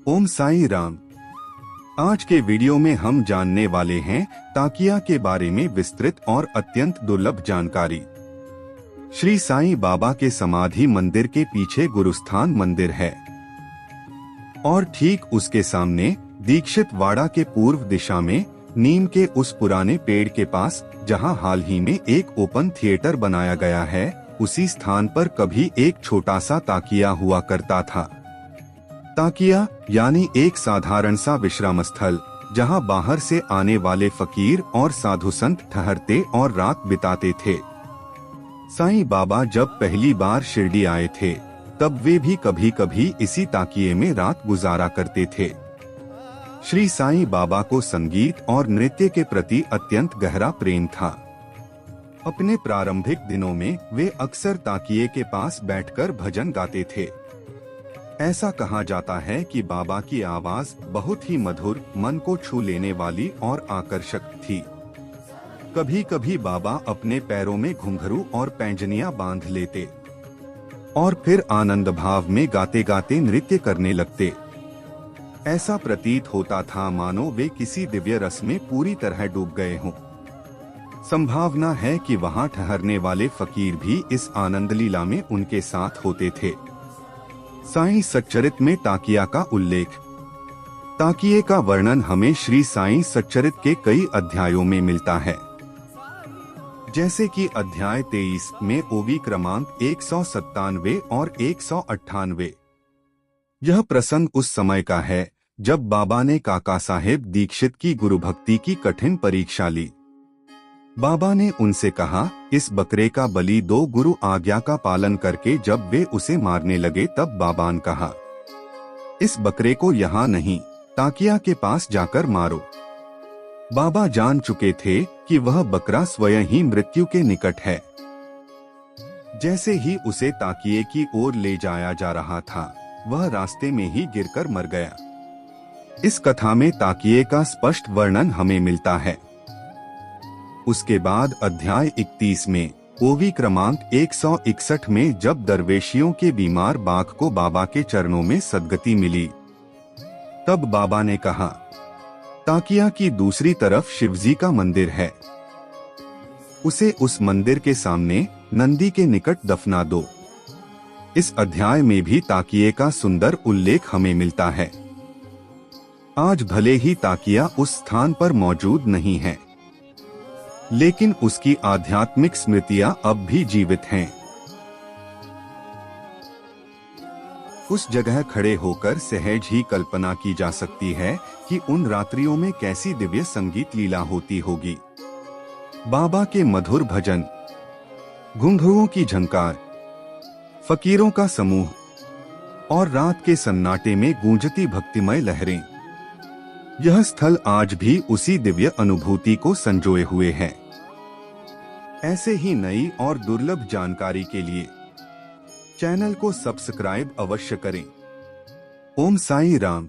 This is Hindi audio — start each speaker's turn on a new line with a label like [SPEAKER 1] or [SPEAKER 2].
[SPEAKER 1] ओम साई राम। आज के वीडियो में हम जानने वाले हैं ताकिया के बारे में विस्तृत और अत्यंत दुर्लभ जानकारी। श्री साईं बाबा के समाधि मंदिर के पीछे गुरुस्थान मंदिर है और ठीक उसके सामने दीक्षित वाड़ा के पूर्व दिशा में नीम के उस पुराने पेड़ के पास जहां हाल ही में एक ओपन थिएटर बनाया गया है, उसी स्थान पर कभी एक छोटा सा ताकिया हुआ करता था। ताकिया यानी एक साधारण सा विश्राम स्थल, जहाँ बाहर से आने वाले फकीर और साधु संत ठहरते और रात बिताते थे। साईं बाबा जब पहली बार शिरडी आए थे, तब वे भी कभी कभी इसी ताकिये में रात गुजारा करते थे। श्री साईं बाबा को संगीत और नृत्य के प्रति अत्यंत गहरा प्रेम था। अपने प्रारंभिक दिनों में वे अक्सर ताकिये के पास बैठकर भजन गाते थे। ऐसा कहा जाता है कि बाबा की आवाज बहुत ही मधुर, मन को छू लेने वाली और आकर्षक थी। कभी कभी बाबा अपने पैरों में घुंघरू और पैंजनियां बांध लेते और फिर आनंद भाव में गाते गाते नृत्य करने लगते। ऐसा प्रतीत होता था मानो वे किसी दिव्य रस में पूरी तरह डूब गए हों। संभावना है कि वहां ठहरने वाले फकीर भी इस आनंद लीला में उनके साथ होते थे। साईं सच्चरित में ताकिया का उल्लेख। ताकिये का वर्णन हमें श्री साईं सच्चरित के कई अध्यायों में मिलता है, जैसे कि अध्याय 23 में ओवी क्रमांक 197 और 198। यह प्रसंग उस समय का है जब बाबा ने काका साहेब दीक्षित की गुरु भक्ति की कठिन परीक्षा ली। बाबा ने उनसे कहा, इस बकरे का बलि दो। गुरु आज्ञा का पालन करके जब वे उसे मारने लगे, तब बाबा ने कहा, इस बकरे को यहाँ नहीं, ताकिया के पास जाकर मारो। बाबा जान चुके थे कि वह बकरा स्वयं ही मृत्यु के निकट है। जैसे ही उसे ताकिये की ओर ले जाया जा रहा था, वह रास्ते में ही गिरकर मर गया। इस कथा में ताकिये का स्पष्ट वर्णन हमें मिलता है। उसके बाद अध्याय 31 में ओवी क्रमांक 161 में जब दरवेशियों के बीमार बाघ को बाबा के चरणों में सद्गति मिली, तब बाबा ने कहा, ताकिया की दूसरी तरफ शिवजी का मंदिर है, उसे उस मंदिर के सामने नंदी के निकट दफना दो। इस अध्याय में भी ताकिये का सुंदर उल्लेख हमें मिलता है। आज भले ही ताकिया उस स्थान पर मौजूद नहीं है, लेकिन उसकी आध्यात्मिक स्मृतियां अब भी जीवित हैं। उस जगह खड़े होकर सहज ही कल्पना की जा सकती है कि उन रात्रियों में कैसी दिव्य संगीत लीला होती होगी। बाबा के मधुर भजन, घुंघरुओं की झंकार, फकीरों का समूह और रात के सन्नाटे में गूंजती भक्तिमय लहरें, यह स्थल आज भी उसी दिव्य अनुभूति को संजोए हुए है। ऐसे ही नई और दुर्लभ जानकारी के लिए चैनल को सब्सक्राइब अवश्य करें। ओम साई राम।